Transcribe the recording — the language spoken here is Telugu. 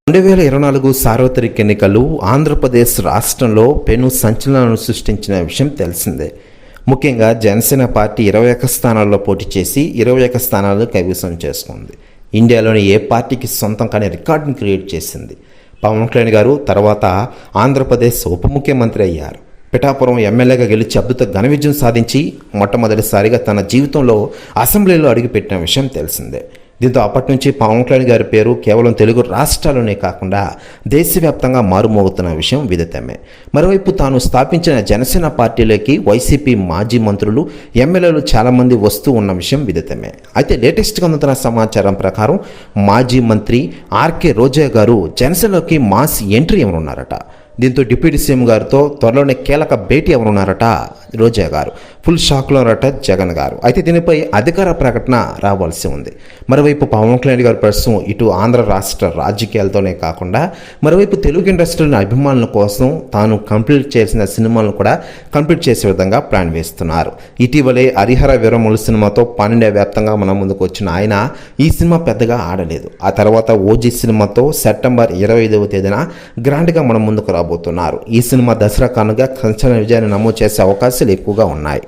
2024 సార్వత్రిక ఎన్నికలు ఆంధ్రప్రదేశ్ రాష్ట్రంలో పెను సంచలనాలను సృష్టించిన విషయం తెలిసిందే. ముఖ్యంగా జనసేన పార్టీ 21 స్థానాల్లో పోటీ చేసి 21 స్థానాలను కైవసం చేసుకుంది. ఇండియాలోని ఏ పార్టీకి సొంతం కాని రికార్డుని క్రియేట్ చేసింది. పవన్ కళ్యాణ్ గారు తర్వాత ఆంధ్రప్రదేశ్ ఉప ముఖ్యమంత్రి అయ్యారు. పిఠాపురం ఎమ్మెల్యేగా గెలిచి అద్భుత ఘన విజయం సాధించి మొట్టమొదటిసారిగా తన జీవితంలో అసెంబ్లీలో అడుగుపెట్టిన విషయం తెలిసిందే. దీంతో అప్పటి నుంచి పవన్ కళ్యాణ్ గారి పేరు కేవలం తెలుగు రాష్ట్రాల్లోనే కాకుండా దేశవ్యాప్తంగా మారుమోగుతున్న విషయం విదితమే. మరోవైపు తాను స్థాపించిన జనసేన పార్టీలోకి వైసీపీ మాజీ మంత్రులు, ఎమ్మెల్యేలు చాలామంది వస్తూ ఉన్న విషయం విదితమే. అయితే లేటెస్ట్గా అందుతున్న సమాచారం ప్రకారం మాజీ మంత్రి ఆర్కే రోజా గారు జనసేనలోకి మాస్ ఎంట్రీ ఇవ్వనున్నారట. దీంతో డిప్యూటీ సీఎం గారితో త్వరలోనే కీలక భేటీ ఎవరున్నారట రోజా గారు. ఫుల్ షాక్లో ఉన్నారట జగన్ గారు. అయితే దీనిపై అధికార ప్రకటన రావాల్సి ఉంది. మరోవైపు పవన్ కళ్యాణ్ గారు ప్రస్తుతం ఇటు ఆంధ్ర రాష్ట్ర రాజకీయాలతోనే కాకుండా మరోవైపు తెలుగు ఇండస్ట్రీలోని అభిమానుల కోసం తాను కంప్లీట్ చేసిన సినిమాలను కూడా కంప్లీట్ చేసే విధంగా ప్లాన్ వేస్తున్నారు. ఇటీవలే హరిహర వీరమల్లు సినిమాతో పానిండియా వ్యాప్తంగా మన ముందుకు వచ్చిన ఆయన ఈ సినిమా పెద్దగా ఆడలేదు. ఆ తర్వాత ఓజీ సినిమాతో సెప్టెంబర్ 25వ తేదీన గ్రాండ్గా మన ముందుకు రాబోతున్నారు. ఈ సినిమా దసరా కానుక సంచలన విజయాన్ని నమోదు చేసే అవకాశాలు ఎక్కువగా ఉన్నాయి.